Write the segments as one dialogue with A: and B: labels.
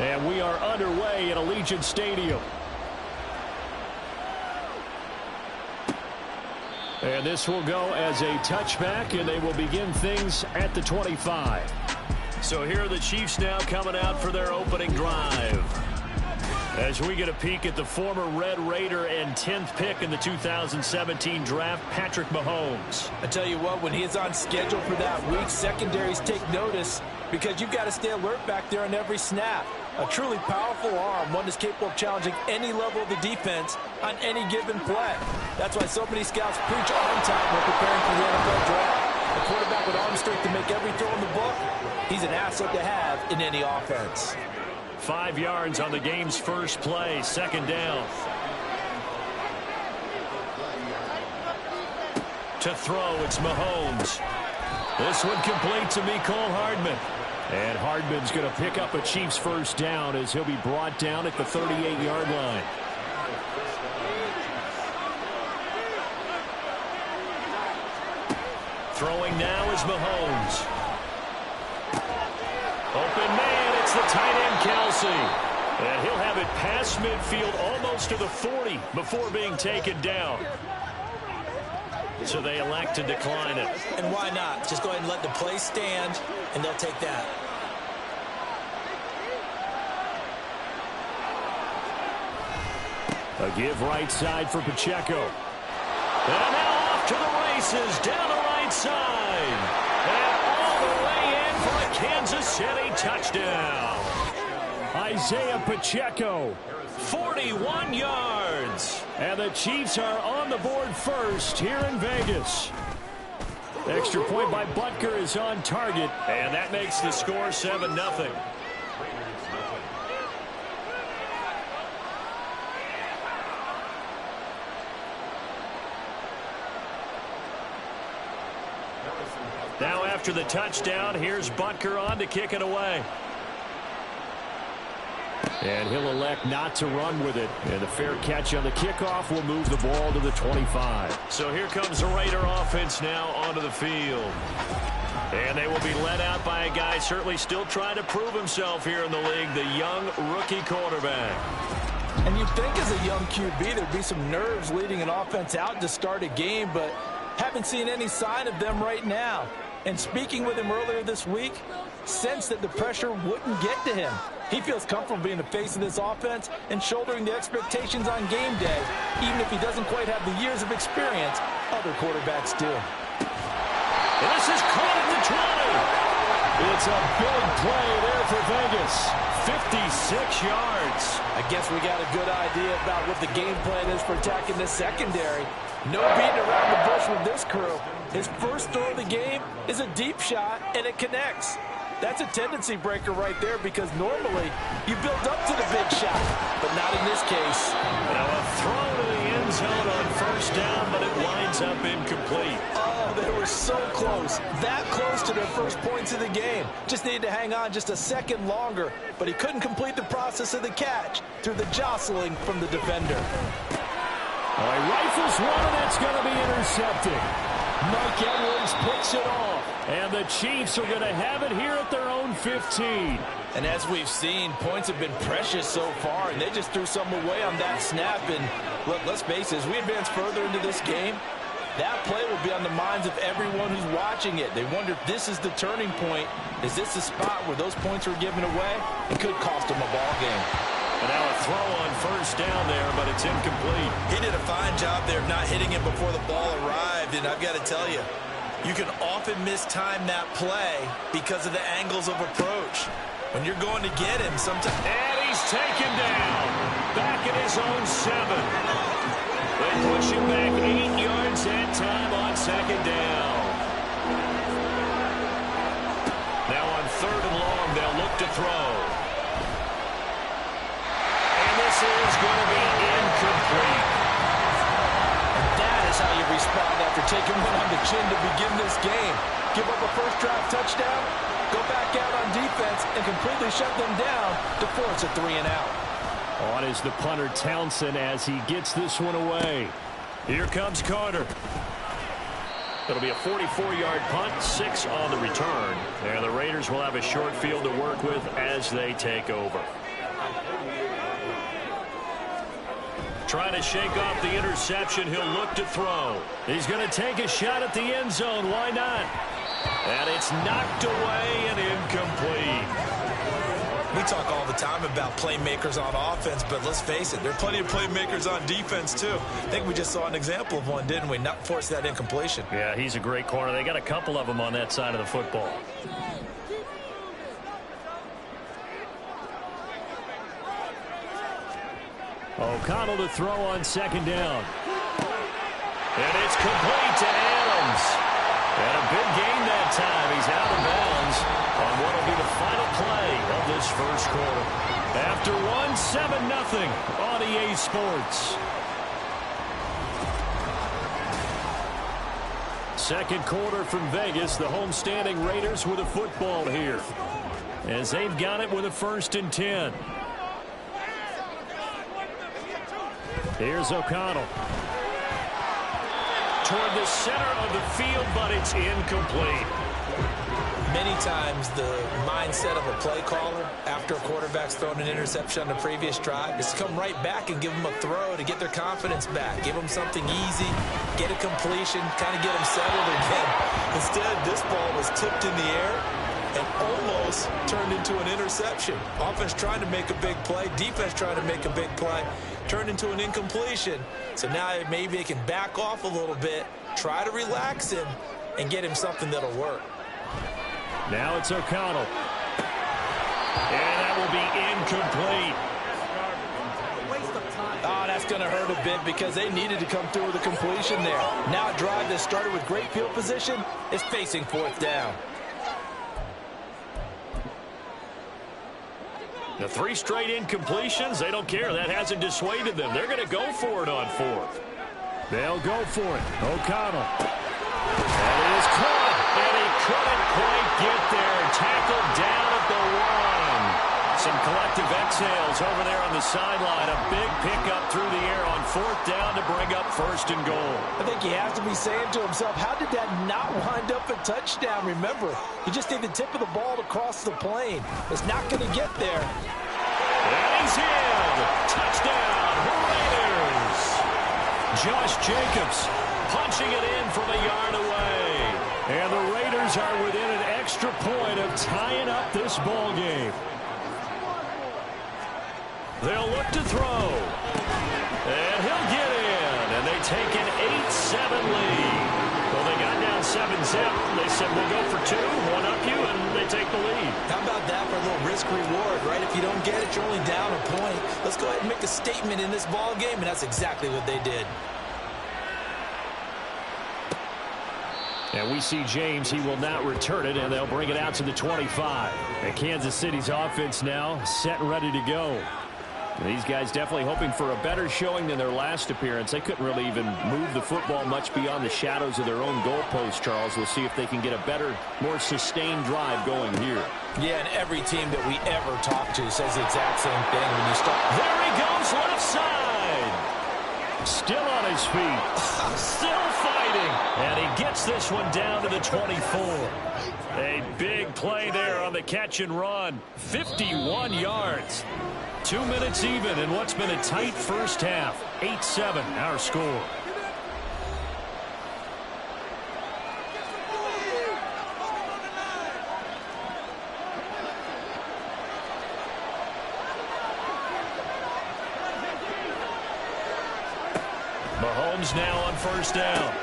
A: And we are underway at Allegiant Stadium. And this will go as a touchback, and they will begin things at the 25. So here are the Chiefs now coming out for their opening drive. As we get a peek at the former Red Raider and 10th pick in the 2017 draft, Patrick Mahomes.
B: I tell you what, when he is on schedule for that week, secondaries take notice because you've got to stay alert back there on every snap. A truly powerful arm, one that's capable of challenging any level of the defense on any given play. That's why so many scouts preach arm time when preparing for the NFL draft. A quarterback with arm strength to make every throw in the book, he's an asset to have in any offense.
A: 5 yards on the game's first play, second down. To throw, it's Mahomes. This one complete to Mecole Hardman. And Hardman's going to pick up a Chiefs first down as he'll be brought down at the 38-yard line. Throwing now is Mahomes. Open man, it's the tight end Kelsey. And he'll have it past midfield almost to the 40 before being taken down. So they elect to decline it.
B: And why not? Just go ahead and let the play stand, and they'll take that.
A: A give right side for Pacheco. And now off to the races, down the right side. And all the way in for a Kansas City touchdown. Isaiah Pacheco, 41 yards. And the Chiefs are on the board first here in Vegas. Extra point by Butker is on target. And that makes the score 7-0. Now after the touchdown, here's Butker on to kick it away. And he'll elect not to run with it. And the fair catch on the kickoff will move the ball to the 25. So here comes the Raider offense now onto the field. And they will be led out by a guy certainly still trying to prove himself here in the league, the young rookie quarterback.
B: And you'd think as a young QB there'd be some nerves leading an offense out to start a game, but haven't seen any sign of them right now. And speaking with him earlier this week, sensed that the pressure wouldn't get to him. He feels comfortable being the face of this offense and shouldering the expectations on game day, even if he doesn't quite have the years of experience other quarterbacks do.
A: And this is caught at the 20. It's a big play there for Vegas. 56 yards.
B: I guess we got a good idea about what the game plan is for attacking this secondary. No beating around the bush with this crew. His first throw of the game is a deep shot, and it connects. That's a tendency breaker right there because normally you build up to the big shot, but not in this case.
A: Now a throw to the end zone on first down, but it winds up incomplete.
B: Oh, they were so close. That close to their first points of the game. Just needed to hang on just a second longer, but he couldn't complete the process of the catch through the jostling from the defender.
A: All right, rifles one, and that's going to be intercepted. Mike Edwards picks it off. And the Chiefs are going to have it here at their own 15.
B: And as we've seen, points have been precious so far, and they just threw some away on that snap. And look, let's face it, as we advance further into this game, that play will be on the minds of everyone who's watching it. They wonder if this is the turning point. Is this the spot where those points were given away? It could cost them a ball game.
A: And now a throw on first down there, but it's incomplete.
C: He did a fine job there of not hitting it before the ball arrived, and I've got to tell you, you can often mistime that play because of the angles of approach. When you're going to get him, sometimes...
A: And he's taken down. Back at his own 7. They push him back 8 yards that time on second down. Now on third and long, they'll look to throw. And this is going to be incomplete.
B: That is how you respond after taking one on the chin to begin this game. Give up a first drive touchdown, go back out on defense, and completely shut them down to force a 3-and-out.
A: On is the punter Townsend as he gets this one away. Here comes Carter. It'll be a 44-yard punt, 6 on the return. And the Raiders will have a short field to work with as they take over. trying to shake off the interception. He'll look to throw. He's going to take a shot at the end zone. Why not? And it's knocked away and incomplete.
C: We talk all the time about playmakers on offense, but let's face it, there are plenty of playmakers on defense, too. I think we just saw an example of one, didn't we? Not force that incompletion.
A: Yeah, he's a great corner. They got a couple of them on that side of the football. O'Connell to throw on second down. And it's complete to Adams. And a big gain that time. He's out of bounds on what will be the final play of this first quarter. After one, 7-0 on EA Sports. Second quarter from Vegas. The homestanding Raiders with a football here, as they've got it with a 1st and 10. Here's O'Connell. Toward the center of the field, but it's incomplete.
C: Many times the mindset of a play caller after a quarterback's thrown an interception on the previous drive is to come right back and give them a throw to get their confidence back. Give them something easy, get a completion, kind of get them settled again. Instead, this ball was tipped in the air and almost turned into an interception. Offense trying to make a big play, defense trying to make a big play, turned into an incompletion. So now maybe they can back off a little bit, try to relax him, and get him something that'll work.
A: Now it's O'Connell. And that will be incomplete.
B: Oh, that's going to hurt a bit because they needed to come through with a completion there. Now a drive that started with great field position is facing 4th down.
A: The 3 straight incompletions, they don't care. That hasn't dissuaded them. They're going to go for it on 4th. They'll go for it. O'Connell. That is caught, and he couldn't quite get there. Tackled down at the 1. Some collective exhales over there on the sideline. A big pickup through the air on 4th down to bring up 1st and goal.
B: I think he has to be saying to himself, how did that not wind up a touchdown? Remember, you just need the tip of the ball to cross the plane. It's not going to get there.
A: And he's in. Touchdown, Raiders. Josh Jacobs punching it in from a yard away. And the Raiders are within an extra point of tying up this ball game. They'll look to throw. And he'll get in. And they take an 8-7 lead. Well, they got down 7-0. They said, we'll go for 2, 1 up you, and they take the lead.
C: How about that for a little risk-reward, right? If you don't get it, you're only down a point. Let's go ahead and make a statement in this ball game, and that's exactly what they did.
A: And we see James. He will not return it, and they'll bring it out to the 25. And Kansas City's offense now set and ready to go. These guys definitely hoping for a better showing than their last appearance. They couldn't really even move the football much beyond the shadows of their own goalpost, Charles. We'll see if they can get a better, more sustained drive going here.
B: Yeah, and every team that we ever talk to says the exact same thing. When you start,
A: there he goes, left side. Still on his feet. Still fighting. And he gets this one down to the 24. A big play there on the catch and run. 51 yards. 2 minutes even in what's been a tight first half. 8-7 our score. Mahomes now on 1st down.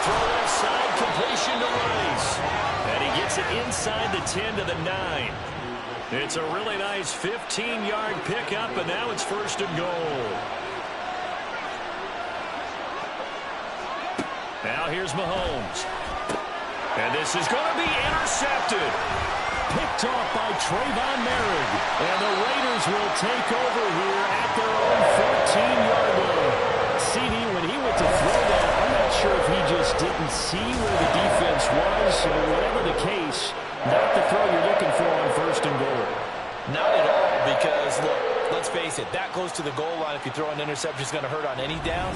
A: Throw left side, completion to Rice. And he gets it inside the 10 to the 9. It's a really nice 15-yard pickup, and now it's 1st and goal. Now here's Mahomes. And this is going to be intercepted. Picked off by Trayvon Merrick. And the Raiders will take over here at their own 14-yard line. CD, when he went to throw that, I'm not sure if he just didn't see where the defense was, or whatever the case. Not the throw you're looking for on 1st and goal.
B: Not at all, because, look, let's face it, that goes to the goal line. If you throw an interception, it's going to hurt on any down.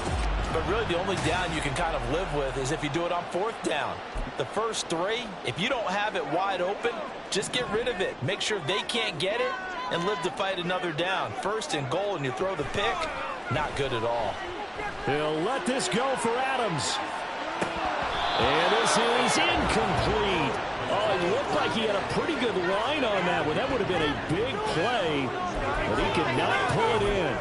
B: But really, the only down you can kind of live with is if you do it on 4th down. The first 3, if you don't have it wide open, just get rid of it. Make sure they can't get it and live to fight another down. 1st and goal, and you throw the pick, Not good at all.
A: He'll let this go for Adams. And this is incomplete. Oh, it looked like he had a pretty good line on that one. That would have been a big play, but he could not pull it in.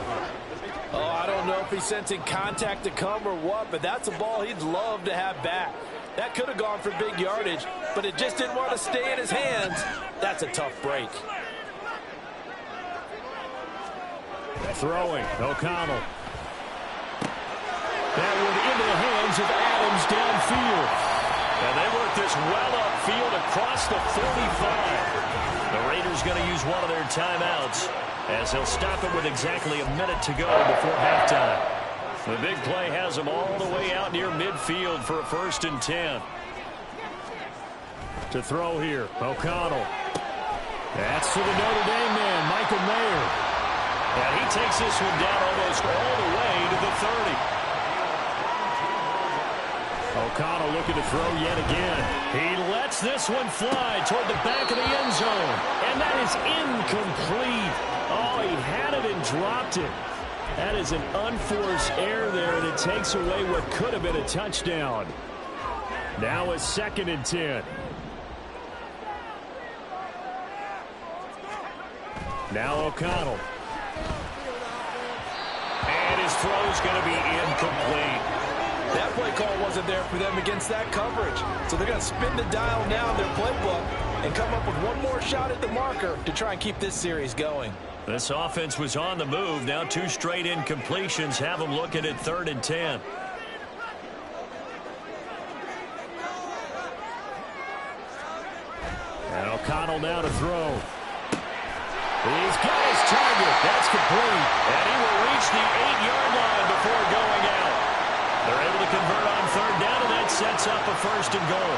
B: Oh, I don't know if he's sensing contact to come or what, but that's a ball he'd love to have back. That could have gone for big yardage, but it just didn't want to stay in his hands. That's a tough break.
A: Throwing, O'Connell. That one into the hands of Adams downfield. And they work this well upfield across the 45. The Raiders going to use one of their timeouts as he'll stop it with exactly a minute to go before halftime. The big play has him all the way out near midfield for a 1st and 10. To throw here, O'Connell. That's to the Notre Dame man, Michael Mayer. And he takes this one down almost all the way to the 30. O'Connell looking to throw yet again. He lets this one fly toward the back of the end zone. And that is incomplete. Oh, he had it and dropped it. That is an unforced error there, and it takes away what could have been a touchdown. Now a 2nd and 10. Now O'Connell. And his throw's going to be incomplete.
B: That play call wasn't there for them against that coverage. So they're going to spin the dial now in their playbook and come up with one more shot at the marker to try and keep this series going.
A: This offense was on the move. Now 2 straight incompletions have them looking at 3rd and 10. And O'Connell now to throw. He's got his target. That's complete. And he will reach the 8-yard line before going out. They're able to convert on 3rd down, and that sets up a 1st and goal.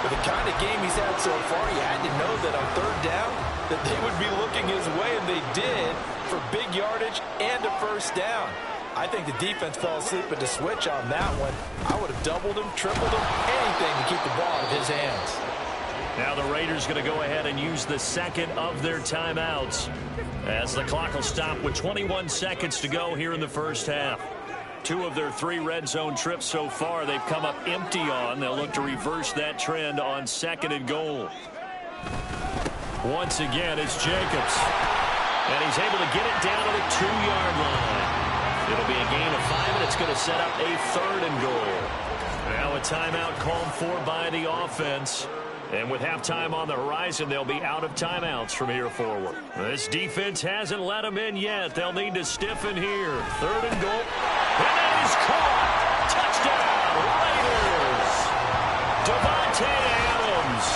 B: With the kind of game he's had so far, you had to know that on 3rd down that they would be looking his way, and they did, for big yardage and a 1st down. I think the defense fell asleep at the switch on that one. I would have doubled him, tripled him, anything to keep the ball out of his hands.
A: Now the Raiders going to go ahead and use the 2nd of their timeouts as the clock will stop with 21 seconds to go here in the 1st half. 2 of their 3 red zone trips so far they've come up empty on. They'll look to reverse that trend on 2nd and goal. Once again, it's Jacobs. And he's able to get it down to the 2-yard line. It'll be a gain of 5, and it's going to set up a 3rd and goal. Now a timeout called for by the offense. And with halftime on the horizon, they'll be out of timeouts from here forward. This defense hasn't let them in yet. They'll need to stiffen here. 3rd and goal. And that is caught. Touchdown, Raiders. Davante Adams.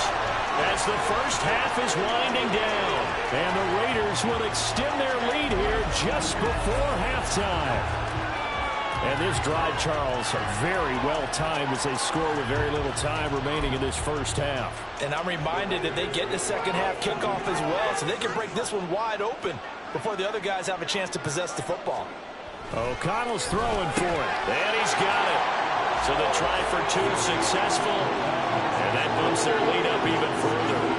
A: As the 1st half is winding down. And the Raiders will extend their lead here just before halftime. And this drive, Charles, very well timed as they score with very little time remaining in this 1st half.
B: And I'm reminded that they get the 2nd half kickoff as well, so they can break this one wide open before the other guys have a chance to possess the football.
A: O'Connell's throwing for it. And he's got it. So the try for 2 successful. And that bumps their lead up even further.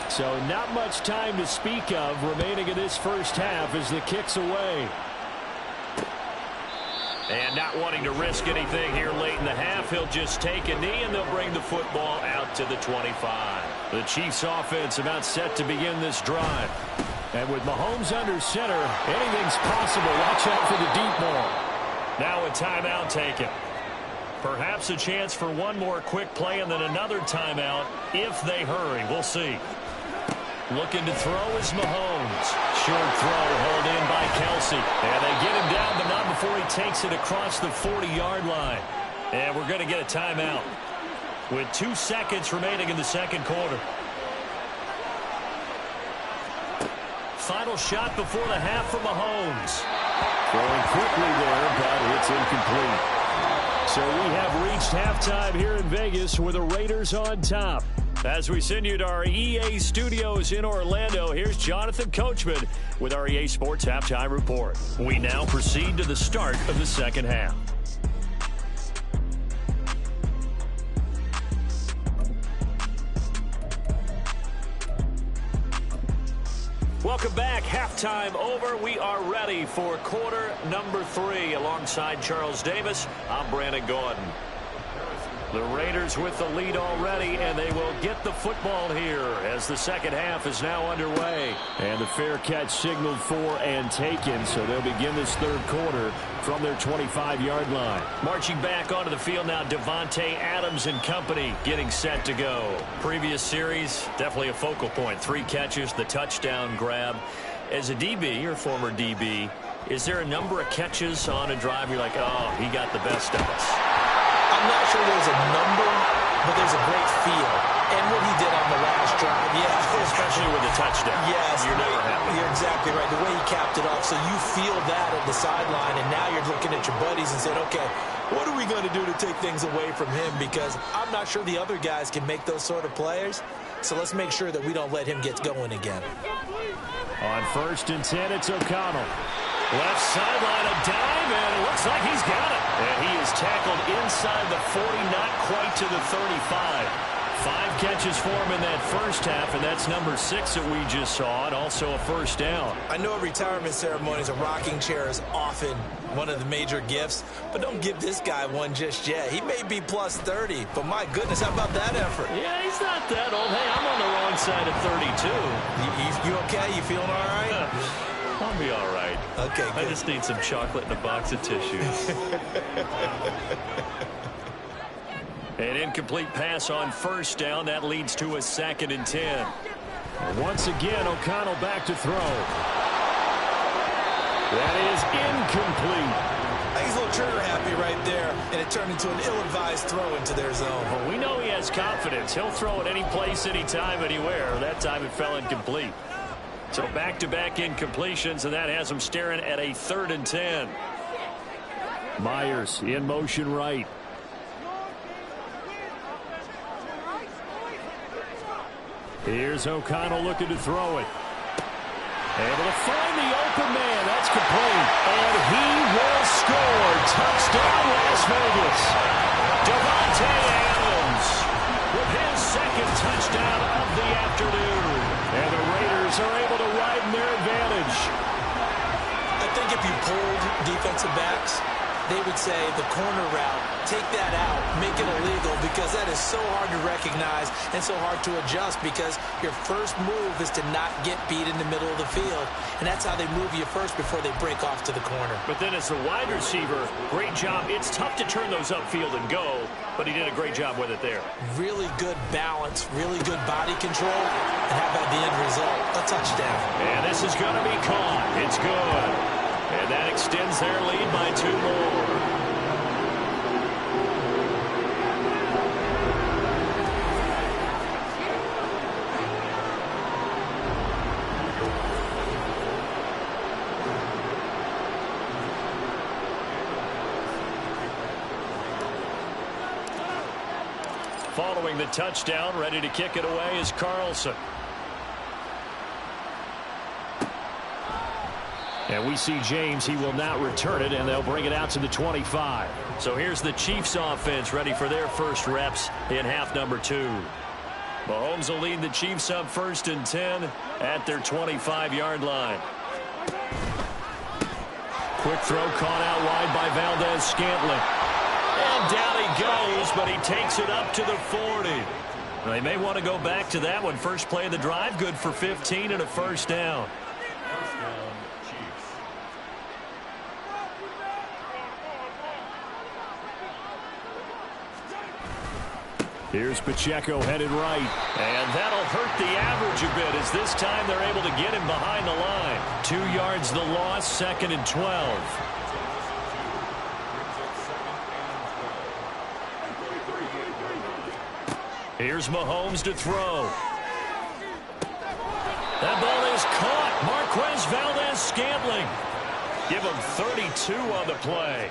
A: So not much time to speak of remaining in this 1st half as the kick's away. And not wanting to risk anything here late in the half, he'll just take a knee and they'll bring the football out to the 25. The Chiefs offense about set to begin this drive. And with Mahomes under center, anything's possible. Watch out for the deep ball. Now a timeout taken. Perhaps a chance for one more quick play and then another timeout if they hurry. We'll see. Looking to throw is Mahomes. Short throw hauled in by Kelsey. And they get him down, but not before he takes it across the 40-yard line. And we're going to get a timeout with 2 seconds remaining in the 2nd quarter. Final shot before the half for Mahomes. Throwing quickly there, but it's incomplete. So we have reached halftime here in Vegas with the Raiders on top. As we send you to our EA studios in Orlando, here's Jonathan Coachman with our EA Sports Halftime Report. We now proceed to the start of the second half. Welcome back. Halftime over. We are ready for quarter number 3. Alongside Charles Davis, I'm Brandon Gordon. The Raiders with the lead already, and they will get the football here as the second half is now underway. And the fair catch signaled for and taken, so they'll begin this third quarter from their 25-yard line. Marching back onto the field now, Devontae Adams and company getting set to go. Previous series, definitely a focal point. 3 catches, the touchdown grab. As a DB, or former DB, is there a number of catches on a drive you're like, oh, he got the best of us?
C: I'm not sure there's a number, but there's a great feel. And what he did on the last drive,
A: especially with a touchdown.
C: Yes,
A: you're never happy.
C: You're exactly right. The way he capped it off, so you feel that at the sideline, and now you're looking at your buddies and saying, okay, what are we going to do to take things away from him? Because I'm not sure the other guys can make those sort of players. So let's make sure that we don't let him get going again.
A: On 1st and 10, it's O'Connell. Left sideline, a dive, and it looks like he's got it. And he is tackled inside the 40, not quite to the 35. 5 catches for him in that first half, and that's number 6 that we just saw, and also a first down.
C: I know at retirement ceremonies, a rocking chair is often one of the major gifts, but don't give this guy one just yet. He may be plus 30, but my goodness, how about that effort?
A: Yeah, he's not that old. Hey, I'm on the wrong side of 32.
C: You okay? You feeling all right?
A: I'll be all right.
C: Okay, good.
A: I just need some chocolate and a box of tissues. An incomplete pass on first down. That leads to a 2nd and 10. And once again, O'Connell back to throw. That is incomplete.
C: He's a little trigger happy right there, and it turned into an ill-advised throw into their zone.
A: Well, we know he has confidence. He'll throw it any place, anytime, anywhere. That time it fell incomplete. So back-to-back incompletions, and that has him staring at a 3rd and 10. Myers in motion right. Here's O'Connell looking to throw it. Able to find the open man. That's complete. And he will score. Touchdown, Las Vegas. Devontae Adams with his 2nd touchdown of the afternoon. And the Raiders are able to widen their advantage.
C: I think if you pulled defensive backs, they would say the corner route, take that out, make it illegal, because that is so hard to recognize and so hard to adjust, because your first move is to not get beat in the middle of the field, and that's how they move you first before they break off to the corner.
A: But then as the wide receiver, great job. It's tough to turn those upfield and go, but he did a great job with it there.
C: Really good balance, really good body control, and how about the end result? A touchdown.
A: And this is going to be caught. It's good. And that extends their lead by 2 more. Following the touchdown, ready to kick it away is Carlson. And we see James. He will not return it, and they'll bring it out to the 25. So here's the Chiefs offense ready for their first reps in half number 2. Mahomes will lead the Chiefs up 1st and 10 at their 25-yard line. Quick throw caught out wide by Valdez-Scantling. And down he goes, but he takes it up to the 40. They may want to go back to that one. First play of the drive, good for 15 and a first down. Here's Pacheco headed right. And that'll hurt the average a bit, as this time they're able to get him behind the line. 2 yards the loss, 2nd and 12. Here's Mahomes to throw. That ball is caught. Marquez Valdez-Scantling. Give him 32 on the play.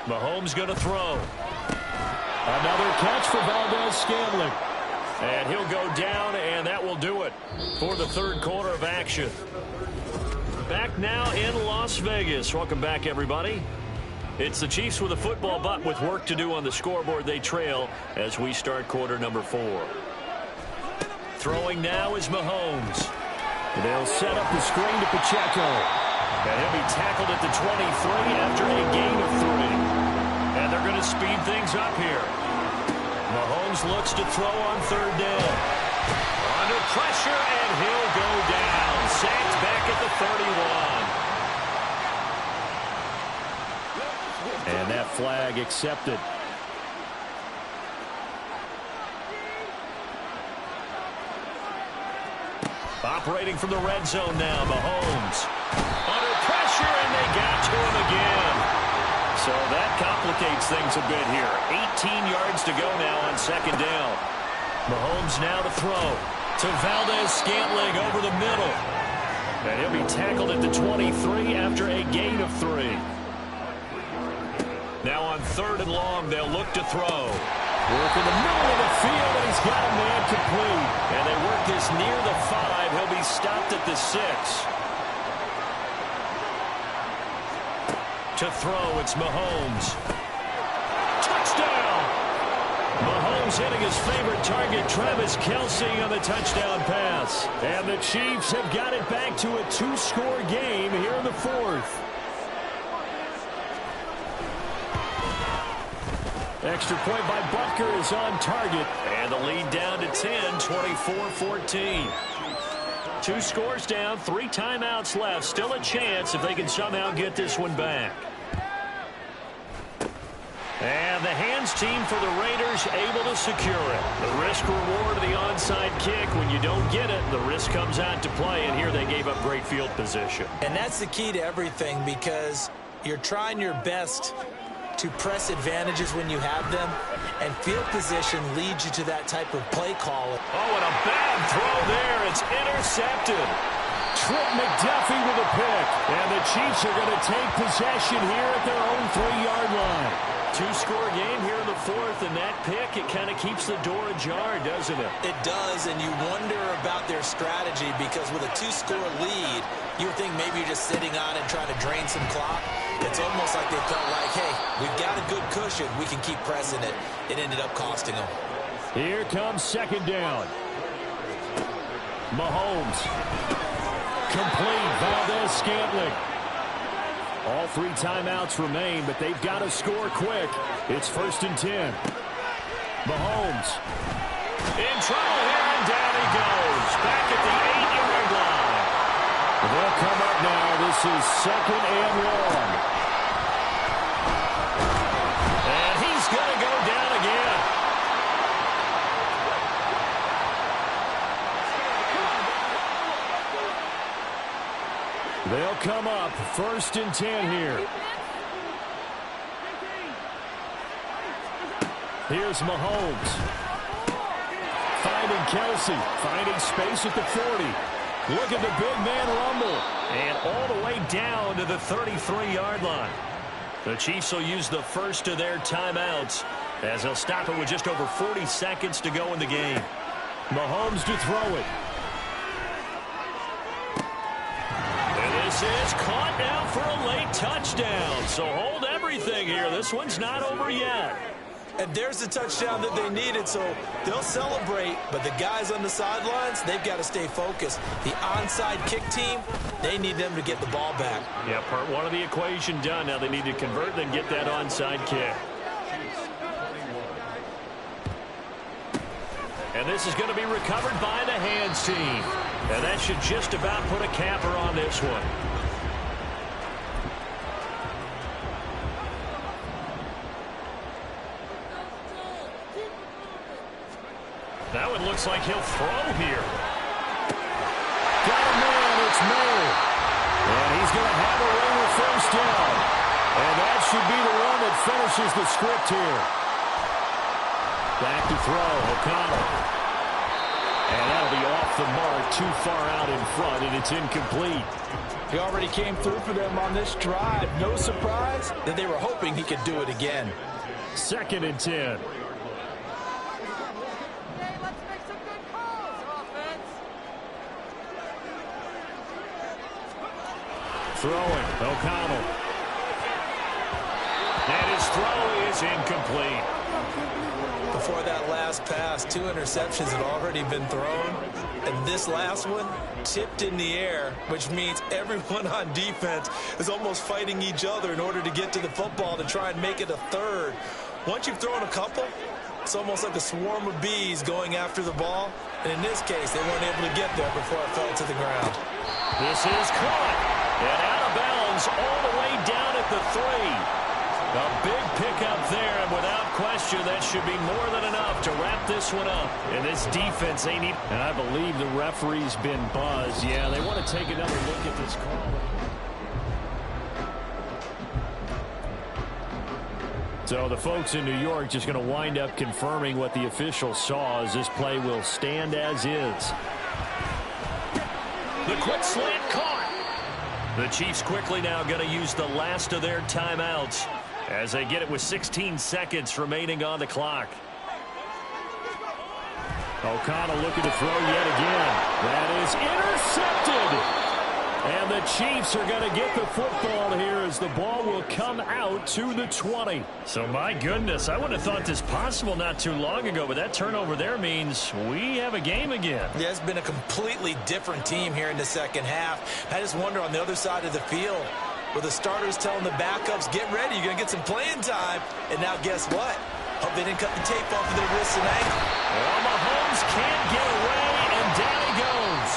A: Mahomes going to throw. Another catch for Valdez-Scantling. And he'll go down, and that will do it for the third quarter of action. Back now in Las Vegas. Welcome back, everybody. It's the Chiefs with a football, but with work to do on the scoreboard, they trail as we start quarter number 4. Throwing now is Mahomes. They'll set up the screen to Pacheco. And he'll be tackled at the 23 after a gain of 3. And they're going to speed things up here. Mahomes looks to throw on third down. Under pressure, and he'll go down. Sacked back at the 31. And that flag accepted. Operating from the red zone now, Mahomes. Under pressure, and they got to him again. So that complicates things a bit here. 18 yards to go now on second down. Mahomes now to throw to Valdez-Scantling over the middle. And he'll be tackled at the 23 after a gain of 3. Now on third and long, they'll look to throw. Work in the middle of the field, and he's got a man complete. And they work this near the 5. He'll be stopped at the 6. To throw, it's Mahomes. Touchdown! Mahomes hitting his favorite target, Travis Kelce, on the touchdown pass. And the Chiefs have got it back to a 2-score game here in the 4th. Extra point by Butker is on target. And the lead down to 10, 24-14. 2 scores down, 3 timeouts left. Still a chance if they can somehow get this one back. And the hands team for the Raiders able to secure it. The risk reward of the onside kick. When you don't get it, the risk comes out to play. And here they gave up great field position.
B: And that's the key to everything, because you're trying your best to press advantages when you have them, and field position leads you to that type of play call.
A: Oh, and a bad throw there. It's intercepted. Trent McDuffie with a pick. And the Chiefs are going to take possession here at their own 3-yard line. 2-score game here in the 4th, and that pick, it kind of keeps the door ajar, doesn't it?
B: It does, and you wonder about their strategy, because with a 2-score lead, you would think maybe you're just sitting on it trying to drain some clock. It's almost like they felt like, hey, we've got a good cushion. We can keep pressing it. It ended up costing them.
A: Here comes second down. Mahomes. Complete. Valdez-Scantling. All 3 timeouts remain, but they've got to score quick. It's 1st and 10. Mahomes. In trouble here, and down he goes. Back at the 8-yard line. They'll come up now. This is 2nd and long. And he's going to go down again. They'll come up 1st and 10 here. Here's Mahomes. Finding Kelce. Finding space at the 40. Look at the big man rumble. And all the way down to the 33-yard line. The Chiefs will use the first of their timeouts as they'll stop it with just over 40 seconds to go in the game. Mahomes to throw it. This is caught now for a late touchdown. So hold everything here. This one's not over yet.
B: And there's the touchdown that they needed, so they'll celebrate. But the guys on the sidelines, they've got to stay focused. The onside kick team, they need them to get the ball back.
A: Yeah, part 1 of the equation done. Now they need to convert and get that onside kick. And this is going to be recovered by the hands team. And that should just about put a capper on this one. That one looks like he'll throw here. Got a man, it's May. And he's going to have a ring with 1st down. And that should be the one that finishes the script here. Back to throw, O'Connell. And that'll be off the mark, too far out in front, and it's incomplete.
B: He already came through for them on this drive. No surprise that they were hoping he could do it again.
A: 2nd and 10. Throwing, O'Connell. And his throw is incomplete.
C: Before that last pass, 2 interceptions had already been thrown. And this last one tipped in the air, which means everyone on defense is almost fighting each other in order to get to the football to try and make it a third. Once you've thrown a couple, it's almost like a swarm of bees going after the ball. And in this case, they weren't able to get there before it fell to the ground.
A: This is caught. And out of bounds all the way down at the 3. A big pickup there, and without question, that should be more than enough to wrap this one up. And this defense ain't even... And I believe the referee's been buzzed. Yeah, they want to take another look at this call. So the folks in New York just going to wind up confirming what the official saw, as this play will stand as is. The quick slant caught. The Chiefs quickly now going to use the last of their timeouts as they get it with 16 seconds remaining on the clock. O'Connell looking to throw yet again. That is intercepted. And the Chiefs are going to get the football here as the ball will come out to the 20. So, my goodness, I wouldn't have thought this possible not too long ago, but that turnover there means we have a game again.
C: Yeah, it's been a completely different team here in the second half. I just wonder on the other side of the field, where the starters telling the backups, get ready, you're going to get some playing time. And now guess what? Hope they didn't cut the tape off of their wrists and ankle.
A: Well, Mahomes can't get away, and down he goes.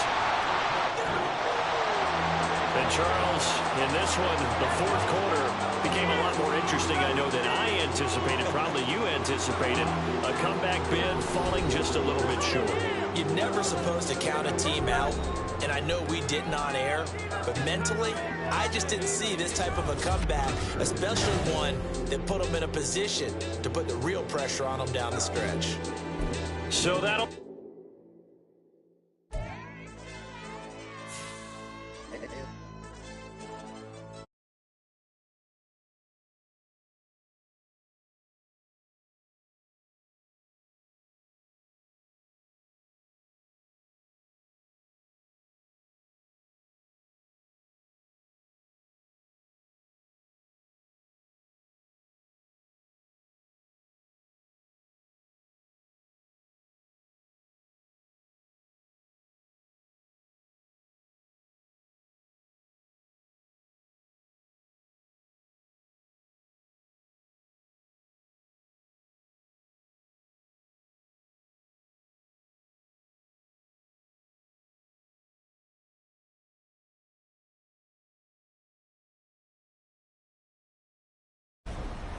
A: And Charles, in this one, the fourth quarter became a lot more interesting, I know, than I anticipated. Probably you anticipated. A comeback bid falling just a little bit short.
C: You're never supposed to count a team out, and I know we didn't on air, but mentally, I just didn't see this type of a comeback, especially one that put them in a position to put the real pressure on them down the stretch.
A: So that'll...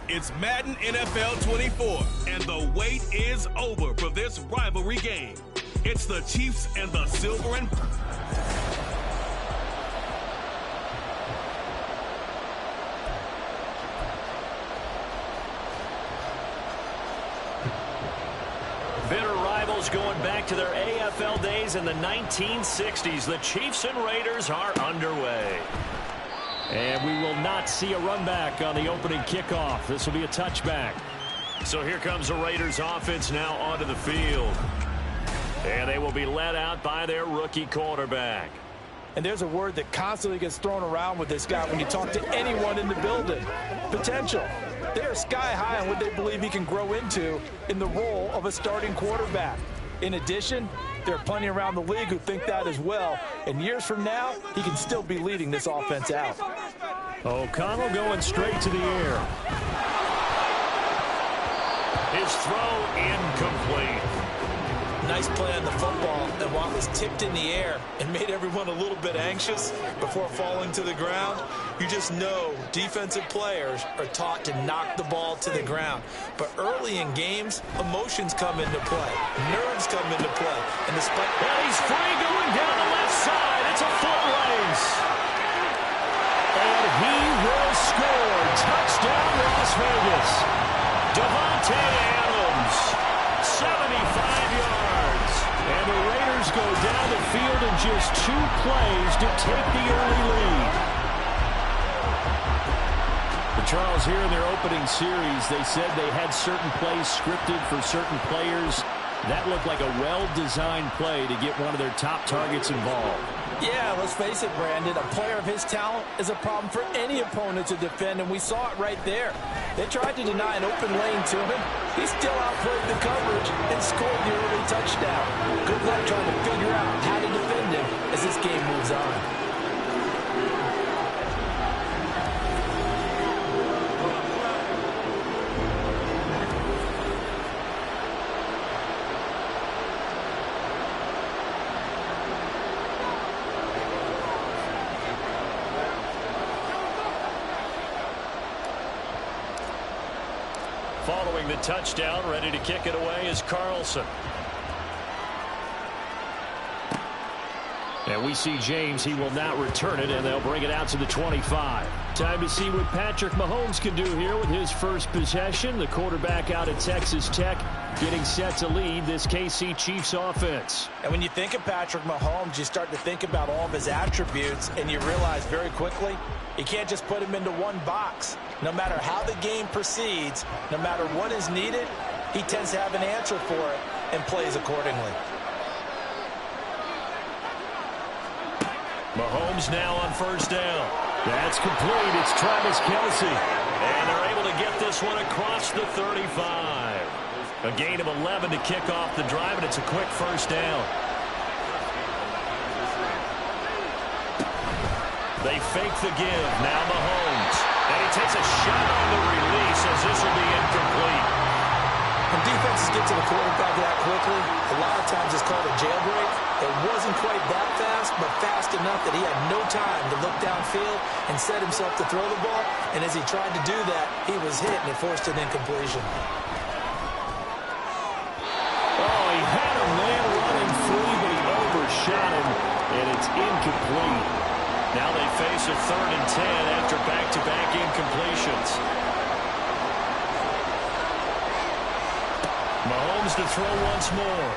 D: It's Madden NFL 24, and the wait is over for this rivalry game. It's the Chiefs and the Silver and...
A: Bitter rivals going back to their AFL days in the 1960s. The Chiefs and Raiders are underway. And we will not see a run back on the opening kickoff. This will be a touchback. So here comes the Raiders offense now onto the field. And they will be led out by their rookie quarterback.
B: And there's a word that constantly gets thrown around with this guy when you talk to anyone in the building. Potential. They are sky high on what they believe he can grow into in the role of a starting quarterback. In addition, there are plenty around the league who think that as well. And years from now, he can still be leading this offense out.
A: O'Connell going straight to the air. His throw incomplete.
C: Nice play on the football, and while it was tipped in the air and made everyone a little bit anxious before falling to the ground, you just know defensive players are taught to knock the ball to the ground. But early in games, emotions come into play. Nerves come into play. And despite...
A: Well, he's free going down the left side. It's a foot race. And he will score. Touchdown, Las Vegas. Davante Adams, 75 yards. And the Raiders go down the field in just 2 plays to take the early lead. But Charles, here in their opening series, they said they had certain plays scripted for certain players. That looked like a well-designed play to get one of their top targets involved.
B: Yeah, let's face it, Brandon. A player of his talent is a problem for any opponent to defend, and we saw it right there. They tried to deny an open lane to him. He still outplayed the coverage and scored the early touchdown. Good luck trying to figure out how to defend him as this game moves on.
A: Following the touchdown, ready to kick it away is Carlson. And we see James. He will not return it, and they'll bring it out to the 25. Time to see what Patrick Mahomes can do here with his first possession. The quarterback out at Texas Tech getting set to lead this KC Chiefs offense.
B: And when you think of Patrick Mahomes, you start to think about all of his attributes, and you realize very quickly you can't just put him into one box. No matter how the game proceeds, no matter what is needed, he tends to have an answer for it and plays accordingly.
A: Mahomes now on first down. That's complete. It's Travis Kelce. And they're able to get this one across the 35. A gain of 11 to kick off the drive, and it's a quick first down. They fake the give. Now Mahomes. And he takes a shot on the release as this will be incomplete.
B: When defenses get to the quarterback that quickly, a lot of times it's called a jailbreak. It wasn't quite that fast, but fast enough that he had no time to look downfield and set himself to throw the ball. And as he tried to do that, he was hit and it forced an incompletion.
A: Oh, he had a man running free, but he overshot him, and it's incomplete. Now they face a 3rd and 10 after back-to-back incompletions. Mahomes to throw once more.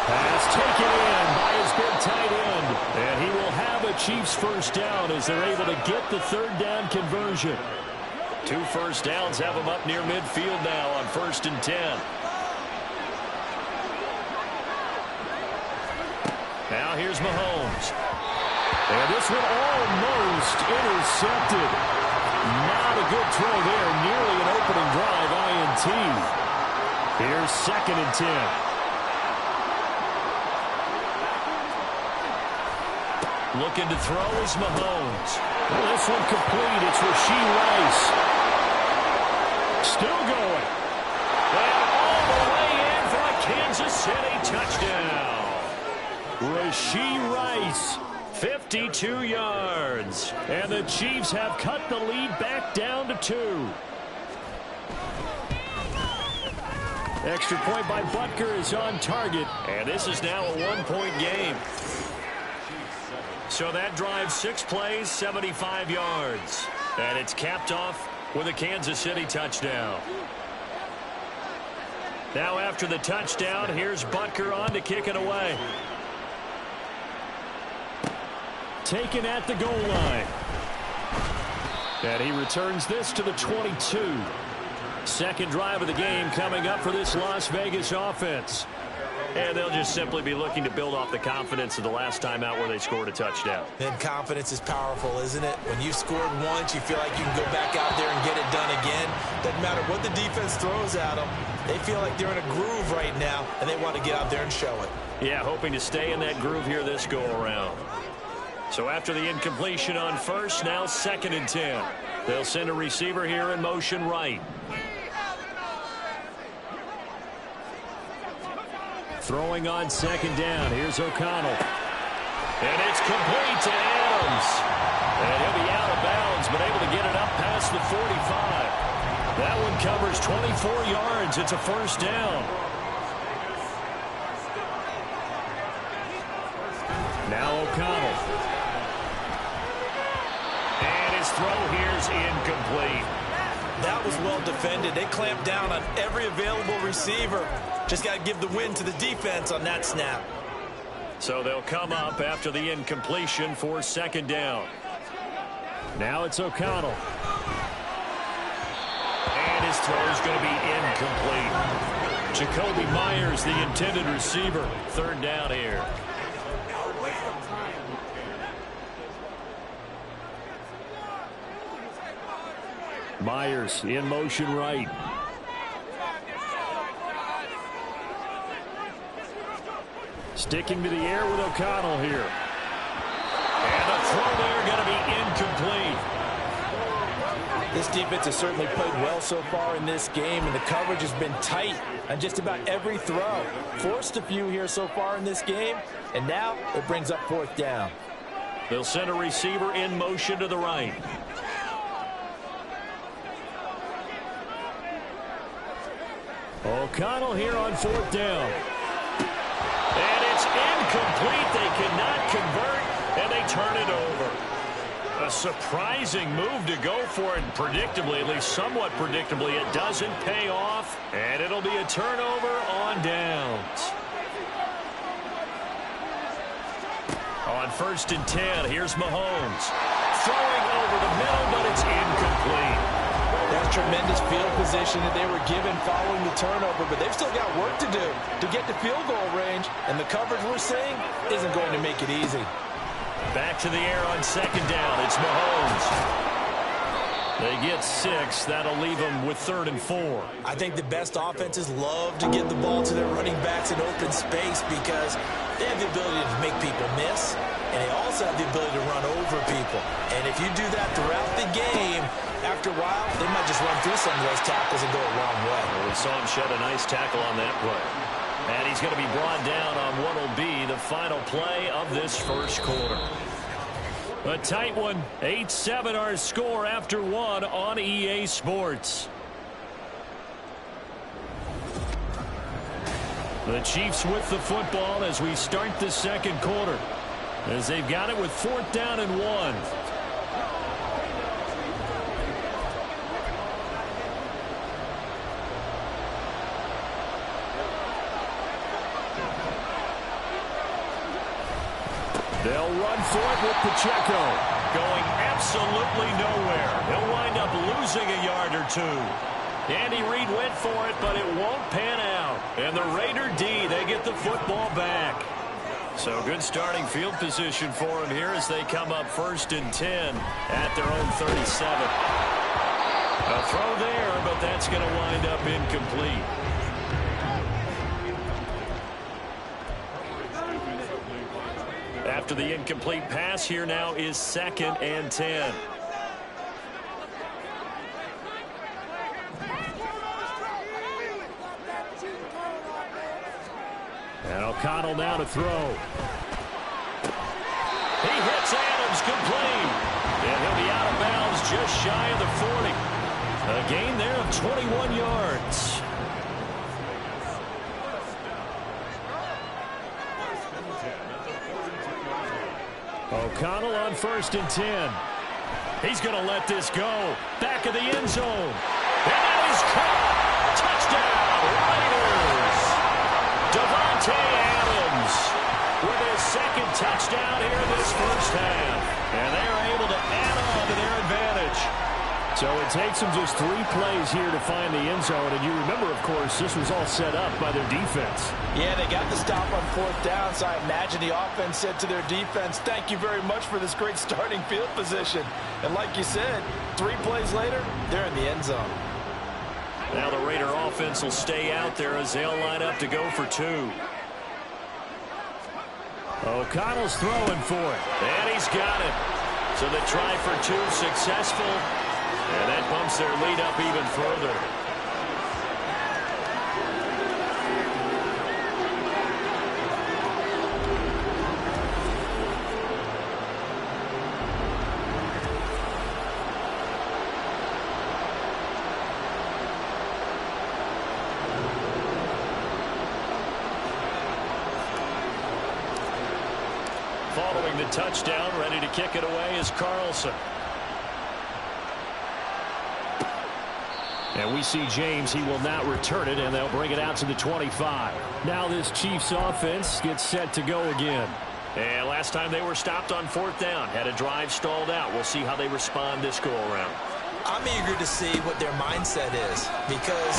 A: Pass taken in by his big tight end. And he will have a Chiefs first down as they're able to get the 3rd down conversion. 2 first downs have them up near midfield now on 1st and 10. Now here's Mahomes. And this one almost intercepted. Not a good throw there. Nearly an opening drive, INT. Here's 2nd and 10. Looking to throw is Mahomes. This one complete. It's Rashee Rice. Still going. And all the way in for a Kansas City touchdown. Rashee Rice, 52 yards. And the Chiefs have cut the lead back down to 2. Extra point by Butker is on target. And this is now a 1-point game. So that drives 6 plays, 75 yards. And it's capped off with a Kansas City touchdown. Now after the touchdown, here's Butker on to kick it away. Taken at the goal line. And he returns this to the 22. Second drive of the game coming up for this Las Vegas offense. And they'll just simply be looking to build off the confidence of the last time out where they scored a touchdown.
B: And confidence is powerful, isn't it? When you've scored once, you feel like you can go back out there and get it done again. Doesn't matter what the defense throws at them. They feel like they're in a groove right now, and they want to get out there and show it.
A: Yeah, hoping to stay in that groove here this go-around. So after the incompletion on first, now 2nd and 10. They'll send a receiver here in motion right. Throwing on 2nd down. Here's O'Connell. And it's complete to Adams. And he'll be out of bounds, but able to get it up past the 45. That one covers 24 yards. It's a first down. Now O'Connell. And his throw here's incomplete.
B: That was well defended. They clamped down on every available receiver. Just got to give the win to the defense on that snap.
A: So they'll come up after the incompletion for second down. Now it's O'Connell. And his throw is going to be incomplete. Jacoby Myers, the intended receiver. Third down here. Myers in motion right. Sticking to the air with O'Connell here. And a throw there going to be incomplete.
B: This defense has certainly played well so far in this game, and the coverage has been tight on just about every throw. Forced a few here so far in this game, and now it brings up fourth down.
A: They'll send a receiver in motion to the right. O'Connell here on fourth down. And it's incomplete. They cannot convert, and they turn it over. A surprising move to go for it, and predictably, at least somewhat predictably, it doesn't pay off, and it'll be a turnover on downs. On 1st and 10, here's Mahomes. Throwing over the middle, but it's incomplete.
B: That's tremendous field position that they were given following the turnover, but they've still got work to do to get to field goal range, and the coverage we're seeing isn't going to make it easy.
A: Back to the air on second down. It's Mahomes. They get 6. That'll leave them with 3rd and 4.
C: I think the best offenses love to get the ball to their running backs in open space because they have the ability to make people miss, and they also have the ability to run over people. And if you do that throughout the game, after a while, they might just run through some of those tackles and go a long way.
A: Well, we saw him shed a nice tackle on that play. And he's going to be brought down on what will be the final play of this first quarter. A tight one. 8-7 our score after 1 on EA Sports. The Chiefs with the football as we start the second quarter, as they've got it with 4th down and 1. They'll run for it with Pacheco. Going absolutely nowhere. He'll wind up losing a yard or 2. Andy Reid went for it, but it won't pan out. And the Raider D, they get the football back. So good starting field position for him here as they come up 1st and 10 at their own 37. A throw there, but that's going to wind up incomplete. After the incomplete pass, here now is 2nd and 10. And O'Connell now to throw. He hits Adams complete. And he'll be out of bounds just shy of the 40. A gain there of 21 yards. O'Connell on 1st and 10. He's going to let this go. Back of the end zone. And that is caught. Touchdown, Raiders. Davante Adams with his 2nd touchdown here in this first half. And they are able to add on to their advantage. So it takes them just 3 plays here to find the end zone. And you remember, of course, this was all set up by their defense.
B: Yeah, they got the stop on 4th down, so I imagine the offense said to their defense, thank you very much for this great starting field position. And like you said, 3 plays later, they're in the end zone.
A: Now the Raider offense will stay out there as they'll line up to go for 2. O'Connell's throwing for it. And he's got it. So the try for 2 successful. And that bumps their lead up even further. Following the touchdown, ready to kick it away is Carlson. And we see James, he will not return it, and they'll bring it out to the 25. Now this Chiefs offense gets set to go again. And last time they were stopped on 4th down, had a drive stalled out. We'll see how they respond this go-around.
C: I'm eager to see what their mindset is, because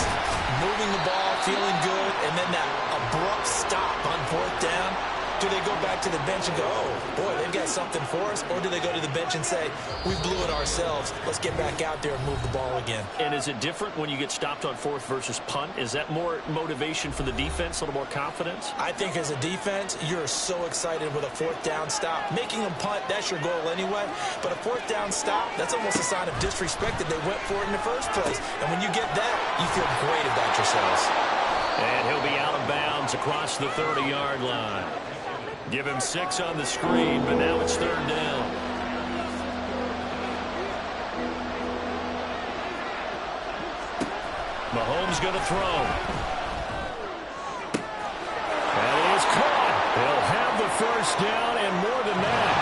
C: moving the ball, feeling good, and then that abrupt stop on 4th down, do they go back to the bench and go, oh, boy, they've got something for us? Or do they go to the bench and say, we blew it ourselves, let's get back out there and move the ball again?
A: And is it different when you get stopped on 4th versus punt? Is that more motivation for the defense, a little more confidence?
C: I think as a defense, you're so excited with a 4th down stop. Making them punt, that's your goal anyway. But a 4th down stop, that's almost a sign of disrespect that they went for it in the first place. And when you get that, you feel great about yourselves.
A: And he'll be out of bounds across the 30-yard line. Give him 6 on the screen, but now it's 3rd down. Mahomes going to throw. And it is caught. He'll have the 1st down and more than that.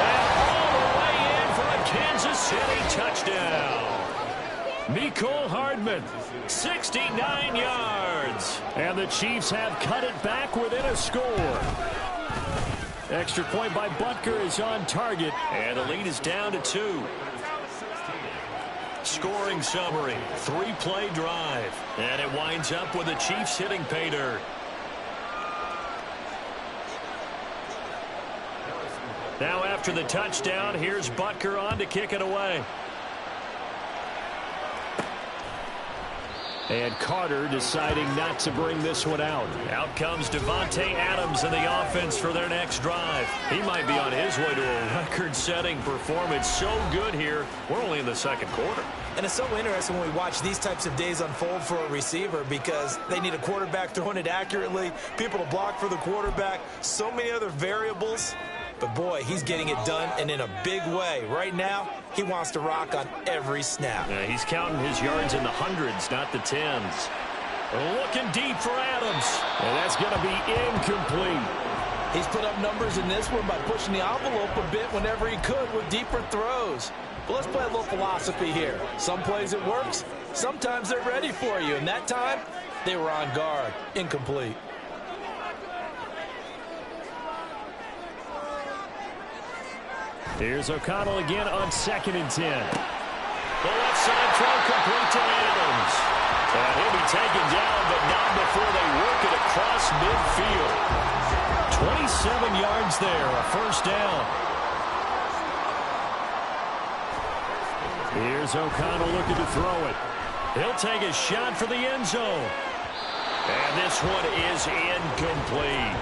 A: And all the way in for a Kansas City touchdown. Mecole Hardman, 69 yards. And the Chiefs have cut it back within a score. Extra point by Butker is on target. And the lead is down to 2. Scoring summary, 3-play drive. And it winds up with the Chiefs hitting pay dirt. Now after the touchdown, here's Butker on to kick it away. And Carter deciding not to bring this one out. Out comes Devontae Adams in the offense for their next drive. He might be on his way to a record-setting performance. So good here. We're only in the 2nd quarter.
C: And it's so interesting when we watch these types of days unfold for a receiver, because they need a quarterback throwing it accurately, people to block for the quarterback, so many other variables. But, boy, he's getting it done, and in a big way. Right now, he wants to rock on every snap.
A: Yeah, he's counting his yards in the hundreds, not the tens. Looking deep for Adams. And that's going to be incomplete.
B: He's put up numbers in this one by pushing the envelope a bit whenever he could with deeper throws. But let's play a little philosophy here. Some plays it works. Sometimes they're ready for you. And that time, they were on guard. Incomplete.
A: Here's O'Connell again on 2nd and 10. The left side throw complete to Adams. And he'll be taken down, but not before they work it across midfield. 27 yards there, a 1st down. Here's O'Connell looking to throw it. He'll take a shot for the end zone. And this one is incomplete.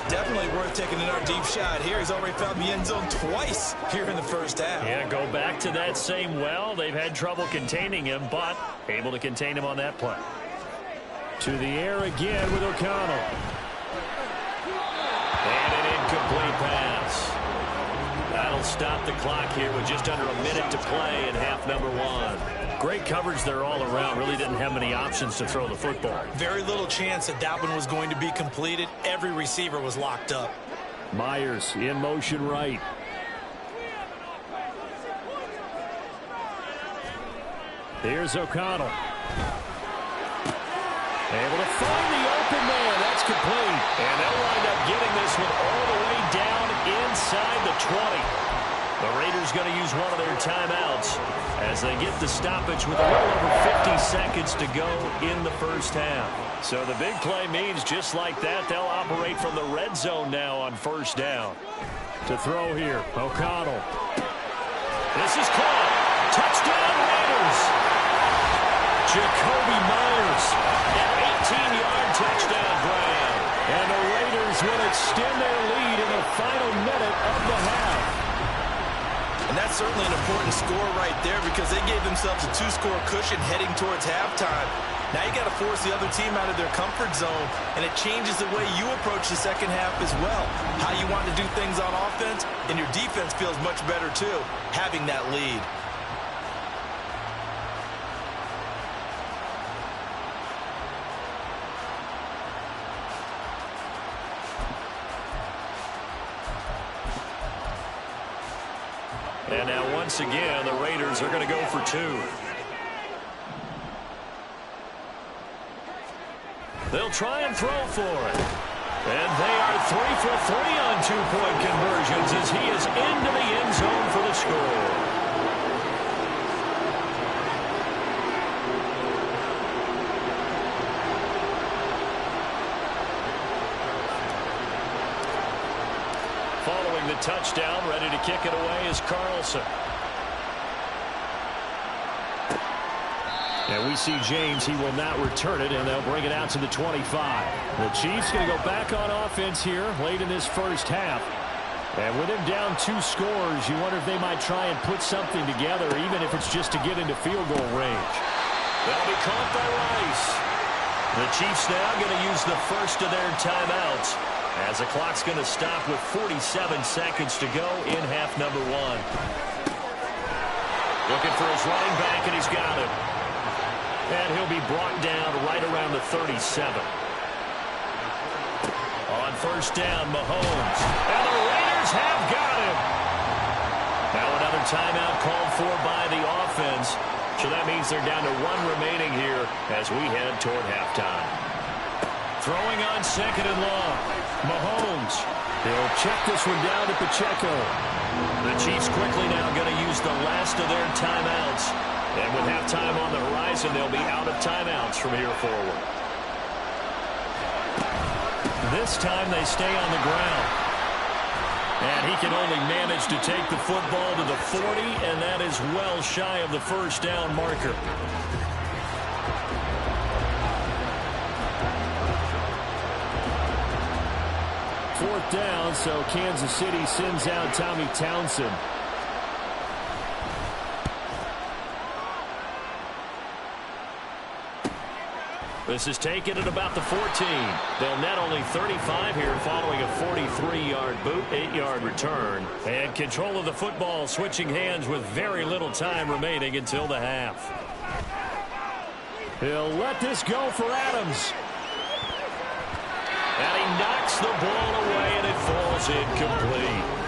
C: Definitely worth taking another deep shot here. He's already found the end zone twice here in the 1st half.
A: Yeah, go back to that same well. They've had trouble containing him, but able to contain him on that play. To the air again with O'Connell. And an incomplete pass. That'll stop the clock here with just under a minute to play in half number 1. Great coverage there all around. Really didn't have many options to throw the football.
C: Very little chance that one was going to be completed. Every receiver was locked up.
A: Myers in motion right. Here's O'Connell. Able to find the open man. That's complete. And they'll wind up getting this one all the way down inside the 20. The Raiders going to use one of their timeouts as they get the stoppage with a little over 50 seconds to go in the 1st half. So the big play means just like that, they'll operate from the red zone now on 1st down. To throw here, O'Connell. This is caught. Touchdown Raiders. Jacoby Myers, an 18-yard touchdown grab. And the Raiders will extend their lead in the final minute of the half.
C: And that's certainly an important score right there, because they gave themselves a 2-score cushion heading towards halftime. Now you got to force the other team out of their comfort zone, and it changes the way you approach the 2nd half as well. How you want to do things on offense, and your defense feels much better too, having that lead.
A: And now once again, the Raiders are going to go for 2. They'll try and throw for it. And they are 3 for 3 on two-point conversions as he is into the end zone for the score. Following the touchdown, ready to kick it away is Carlson. And we see James. He will not return it, and they'll bring it out to the 25. The Chiefs going to go back on offense here late in this first half. And with him down 2 scores, you wonder if they might try and put something together, even if it's just to get into field goal range. They'll be caught by Rice. The Chiefs now going to use the first of their timeouts, as the clock's going to stop with 47 seconds to go in half number 1. Looking for his running back, and he's got it. And he'll be brought down right around the 37. On first down, Mahomes. And the Raiders have got him. Now another timeout called for by the offense. So that means they're down to 1 remaining here as we head toward halftime. Throwing on second and long. Mahomes. He'll check this one down to Pacheco. The Chiefs quickly now going to use the last of their timeouts. And with halftime on the horizon, they'll be out of timeouts from here forward. This time they stay on the ground. And he can only manage to take the football to the 40, and that is well shy of the first down marker. Fourth down, so Kansas City sends out Tommy Townsend. This is taken at about the 14. They'll net only 35 here following a 43-yard boot, 8-yard return. And control of the football switching hands with very little time remaining until the half. He'll let this go for Adams. And he knocks the ball away, and it falls incomplete.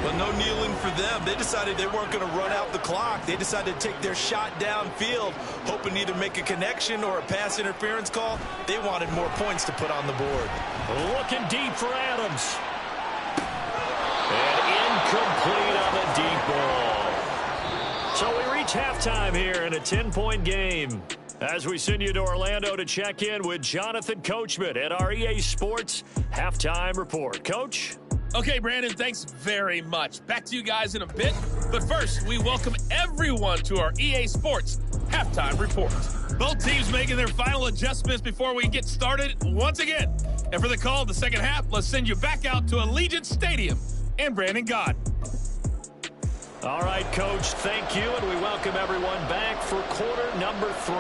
B: Well, no kneeling for them. They decided they weren't going to run out the clock. They decided to take their shot downfield, hoping to either make a connection or a pass interference call. They wanted more points to put on the board.
A: Looking deep for Adams. And incomplete on the deep ball. So we reach halftime here in a 10-point game. As we send you to Orlando to check in with Jonathan Coachman at our EA Sports Halftime Report. Coach?
E: Okay, Brandon, thanks very much. Back to you guys in a bit. But first, we welcome everyone to our EA Sports Halftime Report. Both teams making their final adjustments before we get started once again. And for the call of the second half, let's send you back out to Allegiant Stadium and Brandon Gaudin.
A: All right, Coach, thank you, and we welcome everyone back for quarter number 3.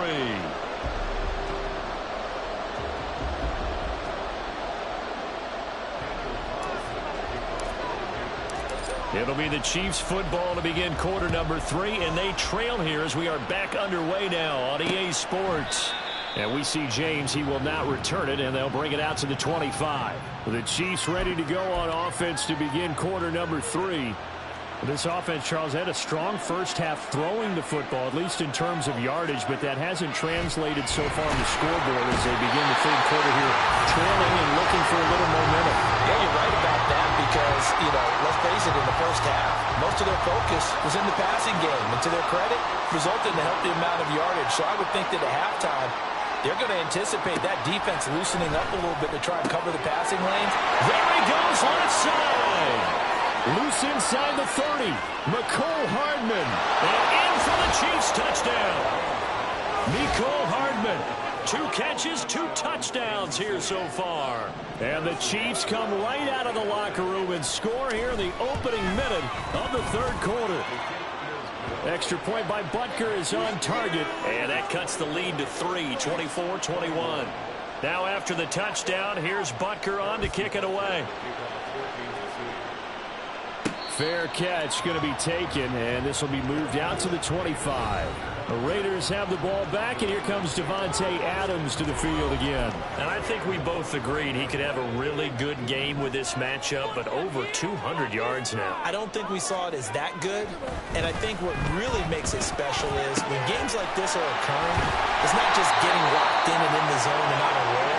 A: It'll be the Chiefs football to begin quarter number 3, and they trail here as we are back underway now on EA Sports. And we see James. He will not return it, and they'll bring it out to the 25. The Chiefs ready to go on offense to begin quarter number 3. This offense, Charles, had a strong first half throwing the football, at least in terms of yardage, but that hasn't translated so far on the scoreboard as they begin the third quarter here, trailing and looking for a little momentum.
C: Yeah, you're right about that because, let's face it, in the first half, most of their focus was in the passing game, and to their credit, resulted in a healthy amount of yardage. So I would think that at halftime, they're going to anticipate that defense loosening up a little bit to try and cover the passing lanes.
A: There he goes, left side. Loose inside the 30. Mecole Hardman. And in for the Chiefs touchdown. Mecole Hardman. 2 catches, 2 touchdowns here so far. And the Chiefs come right out of the locker room and score here in the opening minute of the third quarter. Extra point by Butker is on target. And that cuts the lead to 3, 24-21. Now after the touchdown, here's Butker on to kick it away. Fair catch going to be taken, and this will be moved out to the 25. The Raiders have the ball back, and here comes Davante Adams to the field again. And I think we both agreed he could have a really good game with this matchup, but over 200 yards now.
B: I don't think we saw it as that good, and I think what really makes it special is when games like this are occurring, it's not just getting locked in and in the zone and on a roll.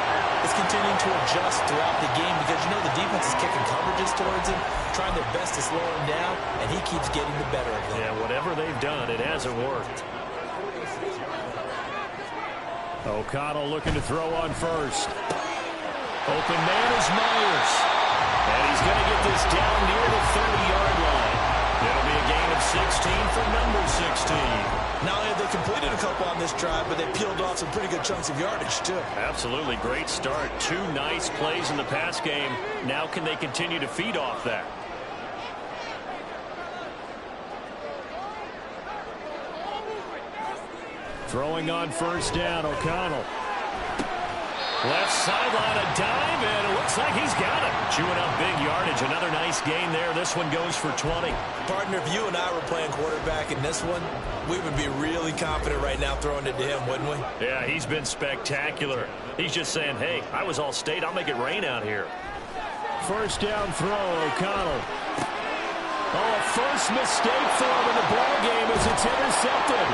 C: continuing to adjust throughout the game because, you know, the defense is kicking coverages towards him, trying their best to slow him down, and he keeps getting the better of them.
A: Yeah, whatever they've done, it hasn't worked. O'Connell looking to throw on first. Open man is Myers. And he's going to get this down near the 30-yard line. It'll be a gain of 16 for number 16.
C: Not only have they completed a couple on this drive, but they peeled off some pretty good chunks of yardage, too.
A: Absolutely great start. 2 nice plays in the pass game. Now can they continue to feed off that? Throwing on first down, O'Connell. Left sideline, a dive, and it looks like he's got it. Chewing up big yardage. Another nice gain there. This one goes for 20.
C: Partner, if you and I were playing quarterback in this one, we would be really confident right now throwing it to him, wouldn't we?
A: Yeah, he's been spectacular. He's just saying, hey, I was all state. I'll make it rain out here. First down throw, O'Connell. Oh, a first mistake for him in the ball game as it's intercepted.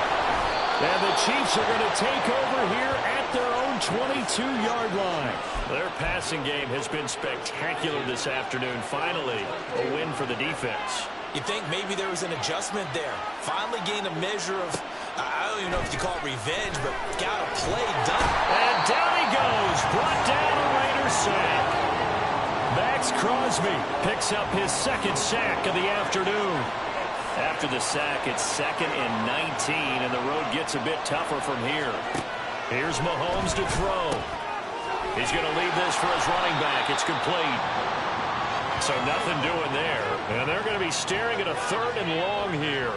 A: And the Chiefs are going to take over here at their own 22-yard line. Their passing game has been spectacular this afternoon. Finally, a win for the defense.
C: You think maybe there was an adjustment there. Finally gained a measure of, I don't even know if you call it revenge, but got a play done.
A: And down he goes. Brought down a Raider sack. Max Crosby picks up his second sack of the afternoon. After the sack, it's 2nd and 19, and the road gets a bit tougher from here. Here's Mahomes to throw. He's going to leave this for his running back. It's complete. So nothing doing there. And they're going to be staring at a 3rd and long here.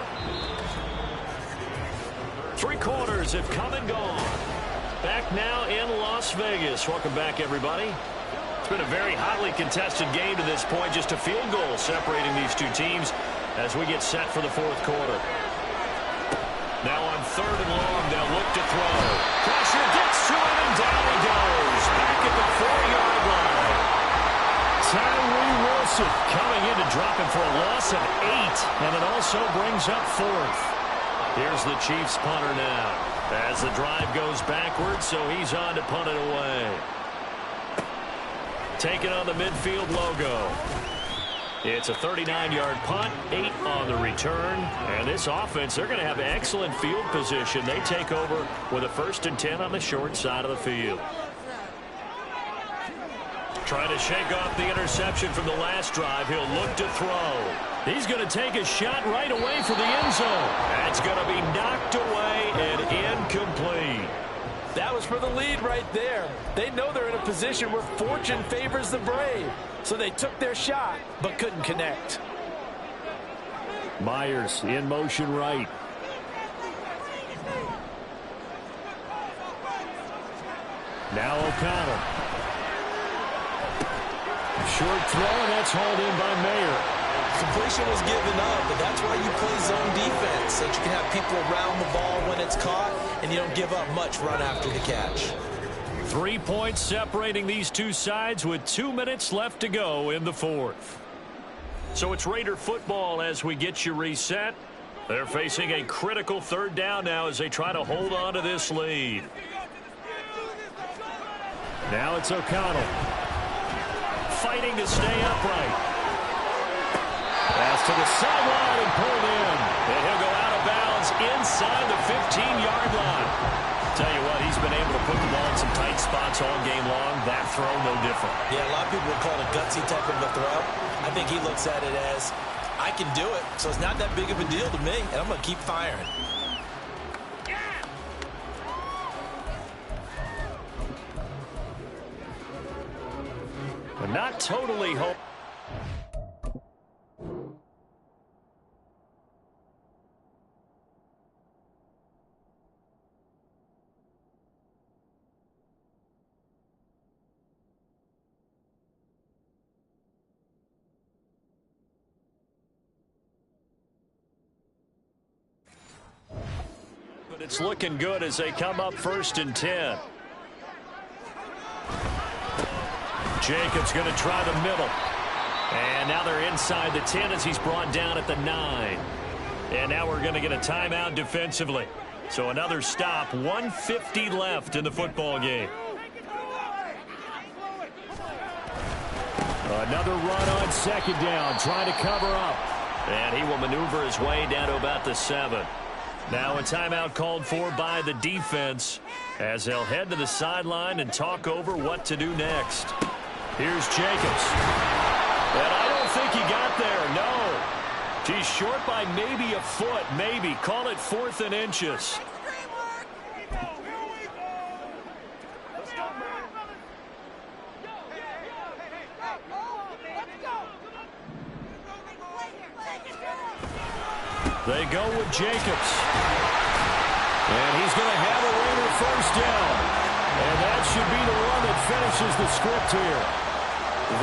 A: 3 quarters have come and gone. Back now in Las Vegas. Welcome back, everybody. It's been a very hotly contested game to this point. Just a field goal separating these two teams as we get set for the 4th quarter. Now on 3rd and long, they'll look to throw. Pressure gets to him, and down he goes. Back at the 4-yard line. Tyree Wilson coming in to drop him for a loss of 8, and it also brings up 4th. Here's the Chiefs punter now as the drive goes backwards, so he's on to punt it away. Taking on the midfield logo. It's a 39-yard punt, 8 on the return. And this offense, they're going to have excellent field position. They take over with a 1st and 10 on the short side of the field. Trying to shake off the interception from the last drive. He'll look to throw. He's going to take a shot right away for the end zone. That's going to be knocked away and incomplete.
B: That was for the lead right there. They know they're in a position where fortune favors the brave. So they took their shot, but couldn't connect.
A: Myers in motion right. Now O'Connell. Short throw, and that's hauled in by Mayer.
C: Completion was given up, but that's why you play zone defense, so that you can have people around the ball when it's caught, and you don't give up much run after the catch.
A: 3 points separating these two sides with 2 minutes left to go in the 4th. So it's Raider football as we get you reset. They're facing a critical 3rd down now as they try to hold on to this lead. Now it's O'Connell. Fighting to stay upright. Pass to the sideline and pulled in. And he'll go out of bounds inside the 15-yard line. Tell you what, he's been able to put the ball in some tight spots all game long. That throw, no different.
C: Yeah, a lot of people would call it a gutsy type of a throw. I think he looks at it as, I can do it, so it's not that big of a deal to me, and I'm going to keep firing.
A: But not totally hope. But it's looking good as they come up 1st and 10. Jacobs going to try the middle. And now they're inside the 10 as he's brought down at the 9. And now we're going to get a timeout defensively. So another stop, 1:50 left in the football game. Another run on second down, trying to cover up. And he will maneuver his way down to about the 7. Now a timeout called for by the defense as they'll head to the sideline and talk over what to do next. Here's Jacobs. And I don't think he got there, no. He's short by maybe a foot, maybe. Call it 4th and inches. They go with Jacobs. And he's going to have a Raider first down. And that should be the one that finishes the script here.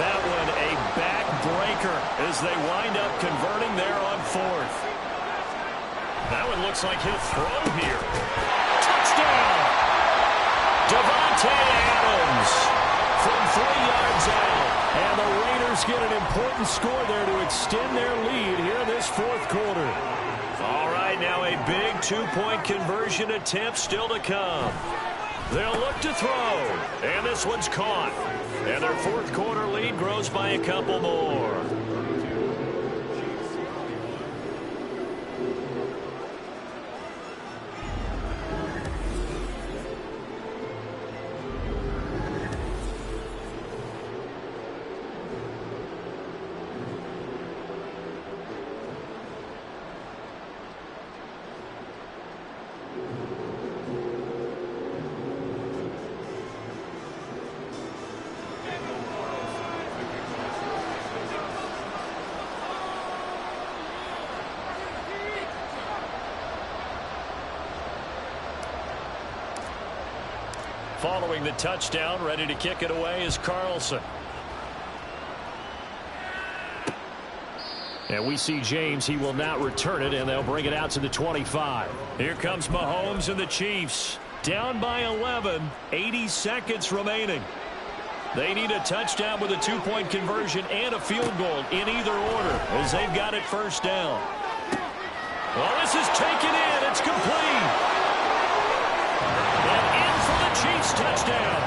A: That one a backbreaker as they wind up converting there on 4th. That one looks like he'll throw here. Touchdown! Davante Adams from 3 yards out. And the Raiders get an important score there to extend their lead here in this 4th quarter. All right, now a big 2-point conversion attempt still to come. They'll look to throw, and this one's caught. And their 4th quarter lead grows by a couple more. Following the touchdown, ready to kick it away is Carlson. And we see James. He will not return it, and they'll bring it out to the 25. Here comes Mahomes and the Chiefs. Down by 11, 80 seconds remaining. They need a touchdown with a 2-point conversion and a field goal in either order as they've got it first down. Well, this is taken in. It's complete. And in for the Chiefs touchdown.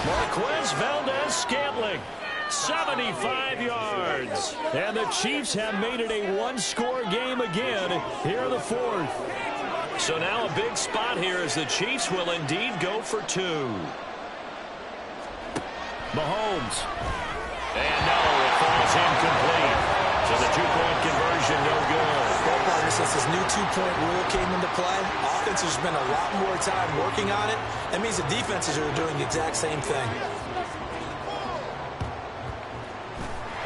A: Marquez Valdez-Scantling, 75 yards. And the Chiefs have made it a one-score game again here in the 4th. So now a big spot here as the Chiefs will indeed go for 2. Mahomes. And no, it falls incomplete. So the 2-point conversion no good.
C: Well, partner, since this new 2-point rule came into play, offense has spent a lot more time working on it. That means the defenses are doing the exact same thing.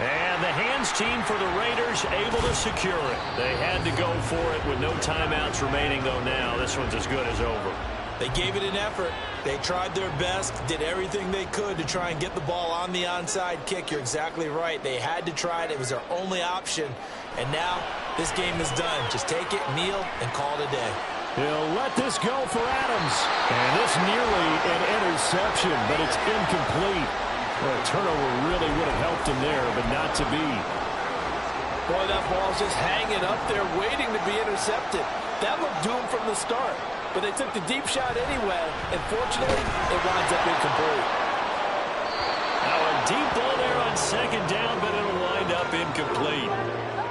A: And the hands team for the Raiders able to secure it. They had to go for it with no timeouts remaining, though now. This one's as good as over.
C: They gave it an effort. They tried their best, did everything they could to try and get the ball on the onside kick. You're exactly right. They had to try it. It was their only option. And now this game is done. Just take it, kneel, and call it a day.
A: He'll let this go for Adams. And this nearly an interception, but it's incomplete. Well, a turnover really would have helped him there, but not to be.
B: Boy, that ball's just hanging up there waiting to be intercepted. That looked doomed from the start. But they took the deep shot anyway, and fortunately, it winds up incomplete.
A: Now a deep ball there on second down, but it'll wind up incomplete.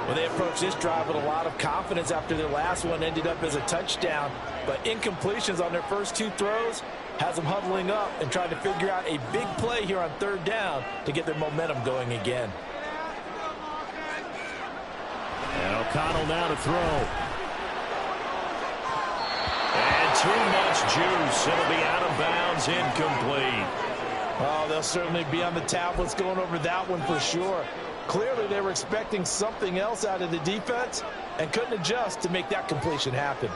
B: Well, they approached this drive with a lot of confidence after their last one ended up as a touchdown. But incompletions on their first 2 throws has them huddling up and trying to figure out a big play here on 3rd down to get their momentum going again.
A: And O'Connell now to throw. And too much juice. It'll be out of bounds, incomplete.
B: Oh, they'll certainly be on the tablets going over that one for sure. Clearly, they were expecting something else out of the defense and couldn't adjust to make that completion happen.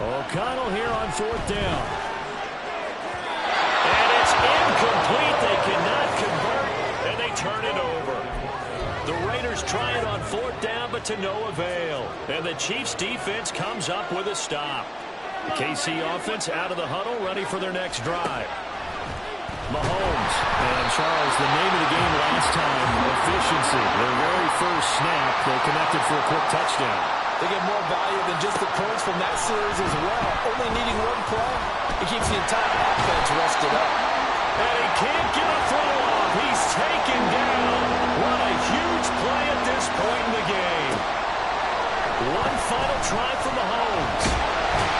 A: O'Connell here on 4th down. And it's incomplete. They cannot convert, and they turn it over. The Raiders try it on 4th down, but to no avail. And the Chiefs defense comes up with a stop. The KC offense out of the huddle, ready for their next drive. Mahomes. And Charles, the name of the game last time, efficiency. Their very first snap, they connected for a quick touchdown.
B: They get more value than just the points from that series as well. Only needing one play, it keeps the entire offense rested up.
A: And he can't get a throw off. He's taken down. What a huge play at this point in the game. One final try from Mahomes.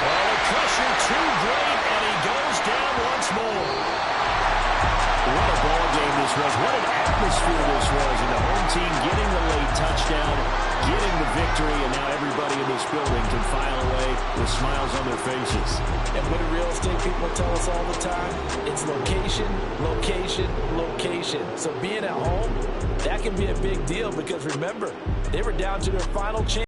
A: Oh, the pressure too great, and he goes down once more. What a ball game this was. What an atmosphere this was. And the home team getting the late touchdown, getting the victory, and now everybody in this building can file away with smiles on their faces.
B: And what do real estate people tell us all the time? It's location, location, location. So being at home, that can be a big deal because remember, they were down to their final chance.